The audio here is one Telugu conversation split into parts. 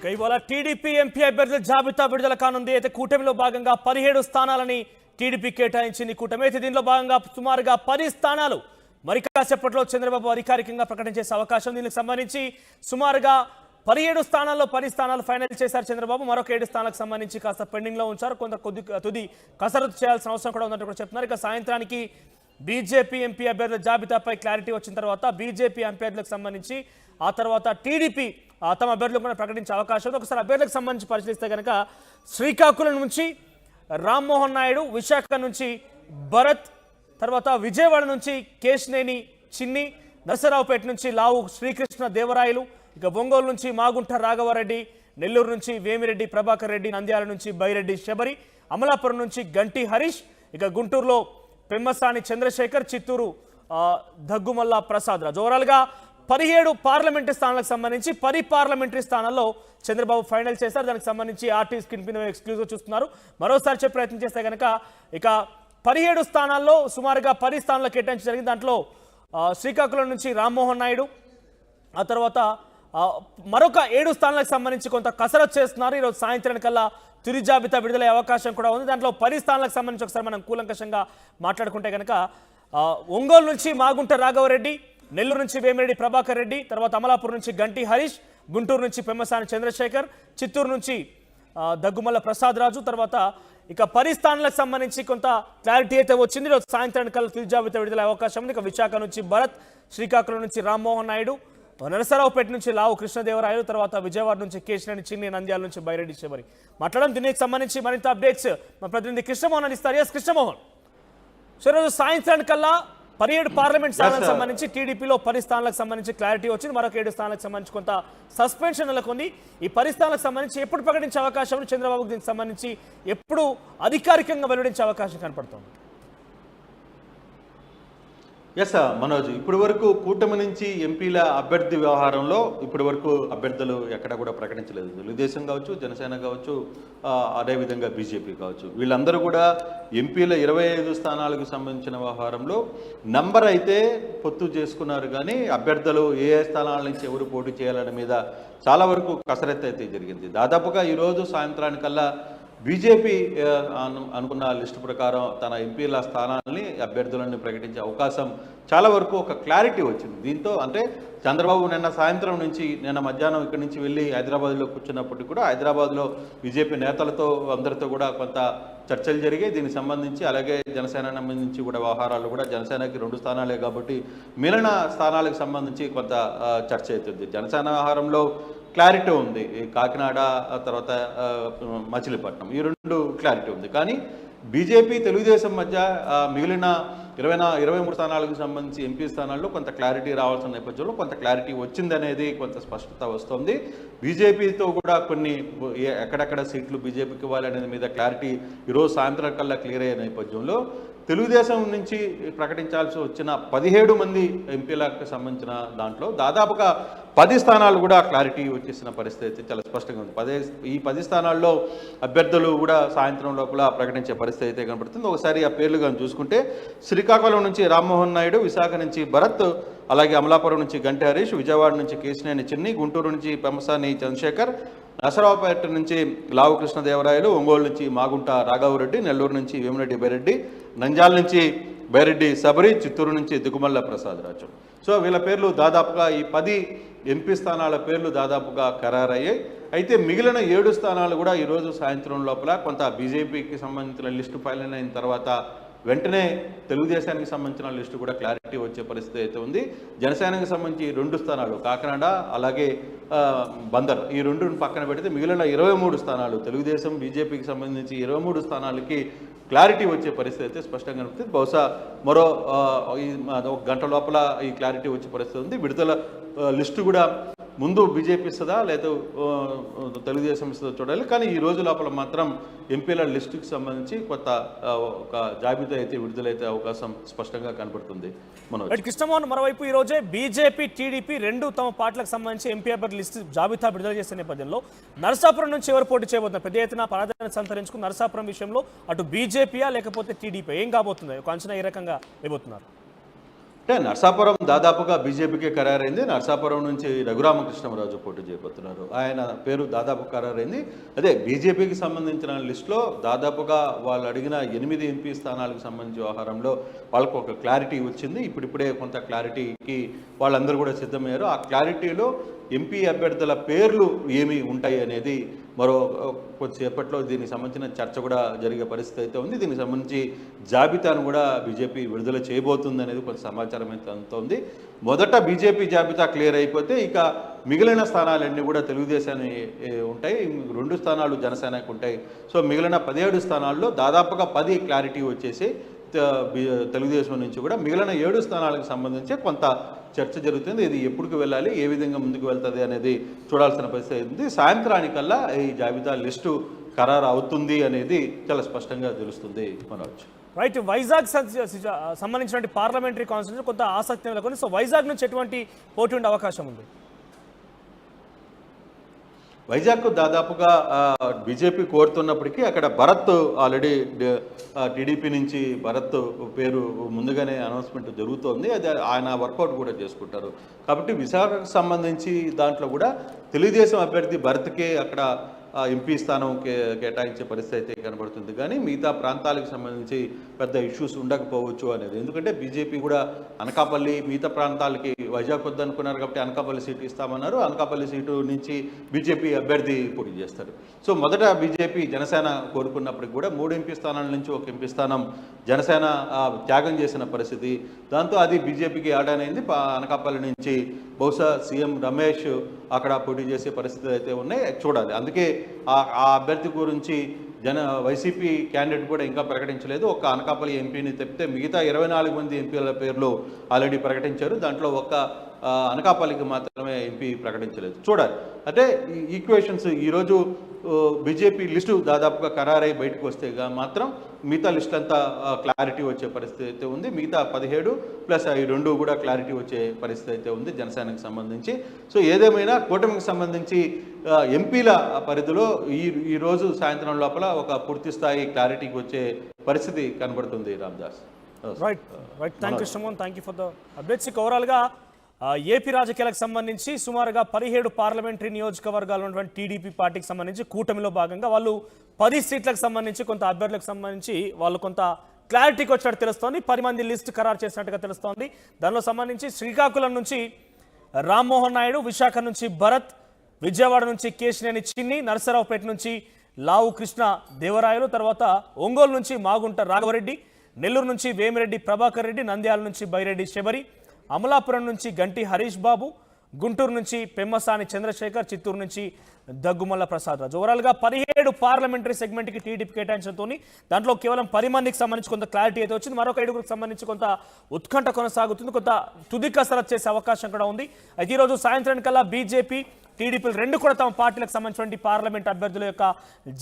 ఇవాళ టీడీపీ ఎంపీ అభ్యర్థుల జాబితా విడుదల కానుంది. అయితే కూటమిలో భాగంగా 17 స్థానాలని టీడీపీ కేటాయించింది. కూటమి అయితే దీనిలో భాగంగా సుమారుగా 10 స్థానాలు మరి కాసేపట్లో చంద్రబాబు అధికారికంగా ప్రకటించే అవకాశం. దీనికి సంబంధించి సుమారుగా 17 స్థానాల్లో 10 స్థానాలు ఫైనల్ చేశారు చంద్రబాబు. మరొక 7 స్థానాలకు సంబంధించి కాస్త పెండింగ్ లో ఉంచారు. తుది కసరత్తు చేయాల్సిన అవసరం కూడా ఉందంటూ కూడా చెప్తున్నారు. ఇక సాయంత్రానికి బీజేపీ ఎంపీ అభ్యర్థుల జాబితాపై క్లారిటీ వచ్చిన తర్వాత బీజేపీ అభ్యర్థులకు సంబంధించి ఆ తర్వాత టీడీపీ తమ అభ్యర్థులు కూడా ప్రకటించే అవకాశం ఉంది. ఒకసారి అభ్యర్థులకు సంబంధించి పరిశీలిస్తే కనుక శ్రీకాకుళం నుంచి రామ్మోహన్ నాయుడు, విశాఖ నుంచి భరత్, తర్వాత విజయవాడ నుంచి కేశినేని చిన్ని, నరసరావుపేట నుంచి లావు శ్రీకృష్ణ దేవరాయలు, ఇక ఒంగోలు నుంచి మాగుంట రాఘవరెడ్డి, నెల్లూరు నుంచి వేమిరెడ్డి ప్రభాకర్ రెడ్డి, నంద్యాల నుంచి బైరెడ్డి శబరి, అమలాపురం నుంచి గంటి హరీష్, ఇక గుంటూరులో పెమ్మసాని చంద్రశేఖర్, చిత్తూరు దగ్గుమల్ల ప్రసాద్ రాజు. ఓవరాల్గా 17 పార్లమెంటరీ స్థానాలకు సంబంధించి 10 పార్లమెంటరీ స్థానాల్లో చంద్రబాబు ఫైనల్ చేశారు. దానికి సంబంధించి ఆర్టీ స్క్రీన్ పైన ఎక్స్క్లూజివ్ చూస్తున్నారు. మరోసారి చెప్పే ప్రయత్నం చేస్తే కనుక ఇక 17 స్థానాల్లో సుమారుగా 10 స్థానాలు కేటాయించడం జరిగింది. దాంట్లో శ్రీకాకుళం నుంచి రామ్మోహన్ నాయుడు, ఆ తర్వాత మరొక 7 స్థానాలకు సంబంధించి కొంత కసరత్తు చేస్తున్నారు. ఈరోజు సాయంత్రానికల్లా తుది జాబితా విడుదలయ్యే అవకాశం కూడా ఉంది. దాంట్లో 10 స్థానాలకు సంబంధించి ఒకసారి మనం కూలంకషంగా మాట్లాడుకుంటే కనుక ఒంగోలు నుంచి మాగుంట రాఘవరెడ్డి, నెల్లూరు నుంచి వేమిరెడ్డి ప్రభాకర్ రెడ్డి, తర్వాత అమలాపురం నుంచి గంటి హరీష్, గుంటూరు నుంచి పెమ్మసాని చంద్రశేఖర్, చిత్తూరు నుంచి దగ్గుమల్ల ప్రసాద్ రాజు, తర్వాత ఇక 10 స్థానాలకు సంబంధించి కొంత క్లారిటీ అయితే వచ్చింది. ఈరోజు సాయంత్రానికల్లా తుది జాబితా విడుదల అవకాశం ఉంది. ఇక విశాఖ నుంచి భరత్, శ్రీకాకుళం నుంచి రామ్మోహన్ నాయుడు, నరసరావుపేట నుంచి లావు కృష్ణదేవరాయలు, తర్వాత విజయవాడ నుంచి కేశినేని చిన్ని, నంద్యాల నుంచి బైరెడ్డి శబరి. మాట్లాడడం దీనికి సంబంధించి మరింత అప్డేట్స్ మా ప్రతినిధి కృష్ణమోహన్ ఇస్తారు. ఎస్ కృష్ణమోహన్, సో ఈరోజు సాయంత్రానికల్లా 17 పార్లమెంట్ స్థానాలకు సంబంధించి టీడీపీలో 10 స్థానాలకు సంబంధించి క్లారిటీ వచ్చింది. మరొక 7 స్థానాలకు సంబంధించి కొంత సస్పెన్షన్ నెలకొంది. ఈ 10 స్థానాలకు సంబంధించి ఎప్పుడు ప్రకటించే అవకాశం, చంద్రబాబుకు దీనికి సంబంధించి ఎప్పుడు అధికారికంగా వెల్లడించే అవకాశం కనపడుతోంది? ఎస్ మనోజ్, ఇప్పటి వరకు కూటమి నుంచి ఎంపీల అభ్యర్థి వ్యవహారంలో ఇప్పటి వరకు అభ్యర్థులు ఎక్కడ కూడా ప్రకటించలేదు. తెలుగుదేశం కావచ్చు, జనసేన కావచ్చు, అదేవిధంగా బీజేపీ కావచ్చు, వీళ్ళందరూ కూడా ఎంపీల 25 స్థానాలకు సంబంధించిన వ్యవహారంలో నంబర్ అయితే పొత్తు చేసుకున్నారు. కానీ అభ్యర్థులు ఏ స్థానాల నుంచి ఎవరు పోటీ చేయాలనే మీద చాలా వరకు కసరత్తు అయితే జరిగింది. దాదాపుగా ఈరోజు సాయంత్రానికల్లా బీజేపీ అనుకున్న లిస్టు ప్రకారం తన ఎంపీల స్థానాలని అభ్యర్థులను ప్రకటించే అవకాశం చాలా వరకు ఒక క్లారిటీ వచ్చింది. దీంతో అంటే చంద్రబాబు నిన్న సాయంత్రం నుంచి నిన్న మధ్యాహ్నం ఇక్కడి నుంచి వెళ్ళి హైదరాబాద్లో కూర్చున్నప్పటికీ కూడా హైదరాబాద్లో బీజేపీ నేతలతో అందరితో కూడా కొంత చర్చలు జరిగాయి దీనికి సంబంధించి. అలాగే జనసేన సంబంధించి కూడా వ్యవహారాలు కూడా జనసేనకి 2 స్థానాలే కాబట్టి మిగిలిన స్థానాలకు సంబంధించి కొంత చర్చ అవుతుంది. జనసేన వ్యవహారంలో క్లారిటీ ఉంది. కాకినాడ తర్వాత మచిలీపట్నం ఈ 2 క్లారిటీ ఉంది. కానీ బీజేపీ తెలుగుదేశం మధ్య మిగిలిన 23 స్థానాలకు సంబంధించి ఎంపీ స్థానాల్లో కొంత క్లారిటీ రావాల్సిన నేపథ్యంలో కొంత క్లారిటీ వచ్చిందనేది కొంత స్పష్టత వస్తుంది. బీజేపీతో కూడా కొన్ని ఎక్కడెక్కడ సీట్లు బీజేపీకి ఇవ్వాలనేది మీద క్లారిటీ ఈరోజు సాయంత్రం కల్లా క్లియర్ అయ్యే నేపథ్యంలో తెలుగుదేశం నుంచి ప్రకటించాల్సి వచ్చిన 17 మంది ఎంపీలకు సంబంధించిన దాంట్లో దాదాపుగా 10 స్థానాలు కూడా క్లారిటీ వచ్చేసిన పరిస్థితి చాలా స్పష్టంగా ఉంది. ఈ 10 స్థానాల్లో అభ్యర్థులు కూడా సాయంత్రం లోపల ప్రకటించే పరిస్థితి అయితే కనబడుతుంది. ఒకసారి ఆ పేర్లు కానీ చూసుకుంటే శ్రీకాకుళం నుంచి రామ్మోహన్ నాయుడు, విశాఖ నుంచి భరత్, అలాగే అమలాపురం నుంచి గంటి హరీష్, విజయవాడ నుంచి కేశినేని చిన్ని, గుంటూరు నుంచి పెమ్మసాని చంద్రశేఖర్, నరసరావుపేట నుంచి లావు కృష్ణదేవరాయలు, ఒంగోలు నుంచి మాగుంట రాఘవరెడ్డి, నెల్లూరు నుంచి వేమిరెడ్డి బైరెడ్డి, నంద్యాల నుంచి బైరెడ్డి శబరి, చిత్తూరు నుంచి దిగుమల్ల ప్రసాద్ రాజు. సో వీళ్ళ పేర్లు దాదాపుగా ఈ 10 ఎంపీ స్థానాల పేర్లు దాదాపుగా ఖరారయ్యాయి. అయితే మిగిలిన 7 స్థానాలు కూడా ఈరోజు సాయంత్రం లోపల కొంత బీజేపీకి సంబంధించిన లిస్టు ఫైల్ అయిన తర్వాత వెంటనే తెలుగుదేశానికి సంబంధించిన లిస్టు కూడా క్లారిటీ వచ్చే పరిస్థితి అయితే ఉంది. జనసేనకి సంబంధించి 2 స్థానాలు కాకినాడ అలాగే బందర్ ఈ 2 పక్కన పెడితే మిగిలిన 23 స్థానాలు తెలుగుదేశం బీజేపీకి సంబంధించి 23 స్థానాలకి క్లారిటీ వచ్చే పరిస్థితి అయితే స్పష్టంగా కనిపిస్తుంది. బహుశా మరో 1 గంట లోపల ఈ క్లారిటీ వచ్చే పరిస్థితి ఉంది. విడుదల లిస్టు కూడా ముందు బీజేపీ ఇస్తుందా లేదా తెలుగుదేశం ఇస్తుందో చూడాలి. కానీ ఈ రోజు లోపల మాత్రం ఎంపీల లిస్టుకి సంబంధించి కొత్త ఒక జాబితా అయితే విడుదలైతే అవకాశం స్పష్టంగా కనబడుతుంది. కృష్ణమోహన్, మరోవైపు ఈ రోజే బీజేపీ టీడీపీ 2 తమ పార్టీలకు సంబంధించి ఎంపీ అభ్యర్థుల లిస్టు జాబితా విడుదల చేసే నేపథ్యంలో నరసాపురం నుంచి ఎవరు పోటీ చేయబోతున్నారు? పెద్ద ఎత్తున ప్రాధాన్యత సంతరించుకున్న నరసాపురం విషయంలో అటు బీజేపీయా లేకపోతే టీడీపీ ఏం కాబోతుంది? ఒక అంచనా ఏ రకంగా ఇవ్వబోతున్నారు? అంటే నర్సాపురం దాదాపుగా బీజేపీకే ఖరారైంది. నర్సాపురం నుంచి రఘురామకృష్ణరాజు పోటీ చేయబోతున్నారు. ఆయన పేరు దాదాపు ఖరారైంది. అదే బీజేపీకి సంబంధించిన లిస్టులో దాదాపుగా వాళ్ళు అడిగిన 8 ఎంపీ స్థానాలకు సంబంధించి వ్యవహారంలో వాళ్ళకు ఒక క్లారిటీ వచ్చింది. ఇప్పుడిప్పుడే కొంత క్లారిటీకి వాళ్ళందరూ కూడా సిద్ధమయ్యారు. ఆ క్లారిటీలో ఎంపీ అభ్యర్థుల పేర్లు ఏమి ఉంటాయి అనేది మరో కొద్దిసేపట్లో దీనికి సంబంధించిన చర్చ కూడా జరిగే పరిస్థితి అయితే ఉంది. దీనికి సంబంధించి జాబితాను కూడా బీజేపీ విడుదల చేయబోతుంది అనేది కొంత సమాచారం అయితే అందుతోంది. మొదట బీజేపీ జాబితా క్లియర్ అయిపోతే ఇక మిగిలిన స్థానాలన్నీ కూడా తెలుగుదేశాన్ని ఉంటాయి, 2 స్థానాలు జనసేనకు ఉంటాయి. సో మిగిలిన 17 స్థానాల్లో దాదాపుగా 10 క్లారిటీ వచ్చేసి తెలుగుదేశం నుంచి కూడా మిగిలిన 7 స్థానాలకు సంబంధించి కొంత చర్చ జరుగుతుంది. ఇది ఎప్పటికి వెళ్ళాలి, ఏ విధంగా ముందుకు వెళ్తుంది అనేది చూడాల్సిన పరిస్థితి ఉంది. సాయంత్రానికల్లా ఈ జాబితా లిస్టు ఖరారు అవుతుంది అనేది చాలా స్పష్టంగా తెలుస్తుంది. మనోజ్ రైట్, వైజాగ్ సంబంధించిన పార్లమెంటరీ కాన్స్టిట్యూషన్ కొంత ఆసక్తి నెలకొంది. సో వైజాగ్ నుంచి ఎటువంటి పోటీ ఉండే అవకాశం ఉంది? వైజాగ్ దాదాపుగా బీజేపీ కోరుతున్నప్పటికీ అక్కడ భరత్ ఆల్రెడీ టీడీపీ నుంచి భరత్ పేరు ముందుగానే అనౌన్స్మెంట్ జరుగుతోంది. అది ఆయన వర్కౌట్ కూడా చేసుకుంటారు. కాబట్టి విశాఖకు సంబంధించి దాంట్లో కూడా తెలుగుదేశం అభ్యర్థి భరత్కే అక్కడ ఎంపీ స్థానం కేటాయించే పరిస్థితి అయితే కనబడుతుంది. కానీ మిగతా ప్రాంతాలకు సంబంధించి పెద్ద ఇష్యూస్ ఉండకపోవచ్చు అనేది. ఎందుకంటే బీజేపీ కూడా అనకాపల్లి మిగతా ప్రాంతాలకి వైజాగ్ వద్దనుకున్నారు కాబట్టి అనకాపల్లి సీటు ఇస్తామన్నారు. అనకాపల్లి సీటు నుంచి బీజేపీ అభ్యర్థి పోటీ చేస్తారు. సో మొదట బీజేపీ జనసేన కోరుకున్నప్పటికి కూడా 3 ఎంపీ స్థానాల నుంచి 1 ఎంపీ స్థానం జనసేన త్యాగం చేసిన పరిస్థితి. దాంతో అది బీజేపీకి యాడనైంది. అనకాపల్లి నుంచి బహుశా సీఎం రమేష్ అక్కడ పోటీ చేసే పరిస్థితులు అయితే ఉన్నాయి, చూడాలి. అందుకే ఆ అభ్యర్థి గురించి వైసీపీ క్యాండిడేట్ కూడా ఇంకా ప్రకటించలేదు. ఒక అనకాపల్లి ఎంపీని తప్పితే మిగతా 24 మంది ఎంపీల పేర్లు ఆల్రెడీ ప్రకటించారు. దాంట్లో ఒక్క అనకాపల్లికి మాత్రమే ఎంపీ ప్రకటించలేదు, చూడాలి. అంటే ఈక్వేషన్స్ ఈరోజు బీజేపీ లిస్టు దాదాపుగా ఖరారై బయటకు వస్తే మాత్రం మిగతా లిస్ట్ అంతా క్లారిటీ వచ్చే పరిస్థితి అయితే ఉంది. మిగతా 17 ప్లస్ ఈ 2 కూడా క్లారిటీ వచ్చే పరిస్థితి అయితే ఉంది జనసేనకు సంబంధించి. సో ఏదేమైనా కూటమికి సంబంధించి ఎంపీల పరిధిలో ఈరోజు సాయంత్రం లోపల ఒక పూర్తి స్థాయి క్లారిటీకి వచ్చే పరిస్థితి కనబడుతుంది. Ramdas right right thank you Suman, thank you for the updates. ఓవరాల్గా ఏపీ రాజకీయాలకు సంబంధించి సుమారుగా 17 పార్లమెంటరీ నియోజకవర్గాలు ఉన్నటువంటి టీడీపీ పార్టీకి సంబంధించి కూటమిలో భాగంగా వాళ్ళు 10 సీట్లకు సంబంధించి కొంత అభ్యర్థులకు సంబంధించి వాళ్ళు కొంత క్లారిటీకి వచ్చినట్టు తెలుస్తోంది. 10 మంది లిస్ట్ ఖరారు చేసినట్టుగా తెలుస్తోంది. దానిలో సంబంధించి శ్రీకాకుళం నుంచి రామ్మోహన్ నాయుడు, విశాఖ నుంచి భరత్, విజయవాడ నుంచి కేశినేని చిన్ని, నరసరావుపేట నుంచి లావు కృష్ణ దేవరాయలు, తర్వాత ఒంగోలు నుంచి మాగుంట రాఘవరెడ్డి, నెల్లూరు నుంచి వేమిరెడ్డి ప్రభాకర్ రెడ్డి, నంద్యాల నుంచి బైరెడ్డి శబరి, అమలాపురం నుంచి గంటి హరీష్ బాబు, గుంటూరు నుంచి పెమ్మసాని చంద్రశేఖర్, చిత్తూరు నుంచి దగ్గుమల్ల ప్రసాద్ రాజు. ఓవరాల్గా 17 పార్లమెంటరీ సెగ్మెంట్కి టీడీపీ కేటాయించడంతో దాంట్లో కేవలం 10 మందికి సంబంధించి కొంత క్లారిటీ అయితే వచ్చింది. మరొక 7గురికి సంబంధించి కొంత ఉత్కంఠ కొనసాగుతుంది, కొంత తుది కసరత్ చేసే అవకాశం కూడా ఉంది. అయితే ఈరోజు సాయంత్రానికల్లా బీజేపీ టీడీపీలు 2 కూడా తమ పార్టీలకు సంబంధించినటువంటి పార్లమెంట్ అభ్యర్థుల యొక్క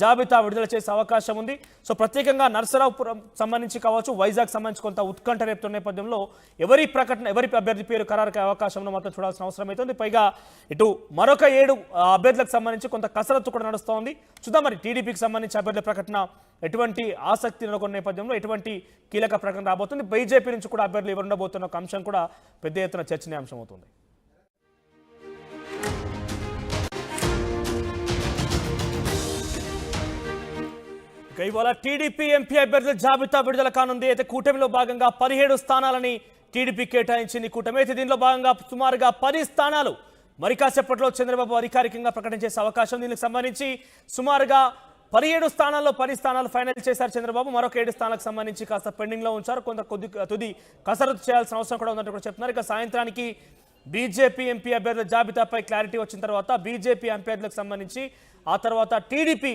జాబితా విడుదల చేసే అవకాశం ఉంది. సో ప్రత్యేకంగా నరసరావుపురం సంబంధించి కావచ్చు, వైజాగ్ సంబంధించి కొంత ఉత్కంఠ రేపుతున్న నేపథ్యంలో ఎవరి అభ్యర్థి పేరు ఖరారుకే అవకాశంలో మాత్రం చూడాల్సిన అవసరం అవుతుంది. పైగా ఇటు మరొక 7 అభ్యర్థులకు సంబంధించి కొంత కసరత్తు కూడా నడుస్తోంది. చూద్దాం మరి టీడీపీకి సంబంధించి అభ్యర్థుల ప్రకటన ఎటువంటి ఆసక్తి నెలకొన్న నేపథ్యంలో ఎటువంటి కీలక ప్రకటన రాబోతుంది, బీజేపీ నుంచి కూడా అభ్యర్థులు ఎవరు ఉండబోతున్న ఒక అంశం కూడా పెద్ద ఎత్తున చర్చనీయాంశం అవుతుంది. ఇవాళ టీడీపీ ఎంపీ అభ్యర్థుల జాబితా విడుదల కానుంది. అయితే కూటమిలో భాగంగా 17 స్థానాలని టీడీపీ కేటాయించింది కూటమి. అయితే దీనిలో భాగంగా సుమారుగా 10 స్థానాలు మరి కాసేపట్లో చంద్రబాబు అధికారికంగా ప్రకటించేసే అవకాశం. దీనికి సంబంధించి సుమారుగా 17 స్థానాల్లో 10 స్థానాలు ఫైనల్ చేశారు చంద్రబాబు. మరొక 7 స్థానాలకు సంబంధించి కాస్త పెండింగ్లో ఉంచారు. కొంత తుది కసరత్తు చేయాల్సిన అవసరం కూడా ఉందంటూ కూడా చెప్తున్నారు. ఇక సాయంత్రానికి బీజేపీ ఎంపీ అభ్యర్థుల జాబితాపై క్లారిటీ వచ్చిన తర్వాత బీజేపీ అభ్యర్థులకు సంబంధించి ఆ తర్వాత టీడీపీ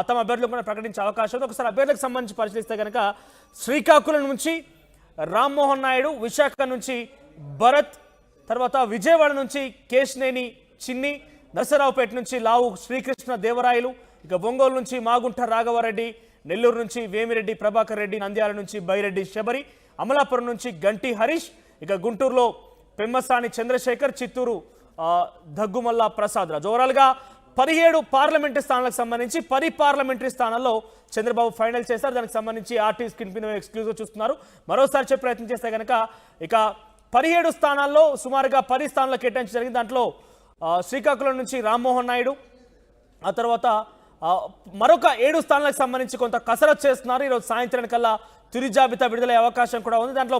తమ అభ్యర్థులు కూడా ప్రకటించే అవకాశం ఉంది. ఒకసారి అభ్యర్థులకు సంబంధించి పరిశీలిస్తే కనుక శ్రీకాకుళం నుంచి రామ్మోహన్ నాయుడు, విశాఖ నుంచి భరత్, తర్వాత విజయవాడ నుంచి కేశినేని చిన్ని, నరసరావుపేట నుంచి లావు శ్రీకృష్ణ దేవరాయలు, ఇక ఒంగోలు నుంచి మాగుంట రాఘవరెడ్డి, నెల్లూరు నుంచి వేమిరెడ్డి ప్రభాకర్ రెడ్డి, నంద్యాల నుంచి బైరెడ్డి శబరి, అమలాపురం నుంచి గంటి హరీష్, ఇక గుంటూరులో పెమ్మసాని చంద్రశేఖర్, చిత్తూరు దగ్గుమల్ల ప్రసాద్ రాజు. ఓవరాల్గా 17 పార్లమెంటరీ స్థానాలకు సంబంధించి 10 పార్లమెంటరీ స్థానాల్లో చంద్రబాబు ఫైనల్ చేశారు. దానికి సంబంధించి ఆర్టీ స్క్రీన్ పైన ఎక్స్క్లూజివ్ చూస్తున్నారు. మరోసారి చెప్పే ప్రయత్నం చేస్తే కనుక ఇక 17 స్థానాల్లో సుమారుగా 10 స్థానాలు కేటాయించడం జరిగింది. దాంట్లో శ్రీకాకుళం నుంచి రామ్మోహన్ నాయుడు, ఆ తర్వాత మరొక 7 స్థానాలకు సంబంధించి కొంత కసరత్తు చేస్తున్నారు. ఈరోజు సాయంత్రం కల్లా తుది జాబితా విడుదలయ్యే అవకాశం కూడా ఉంది. దాంట్లో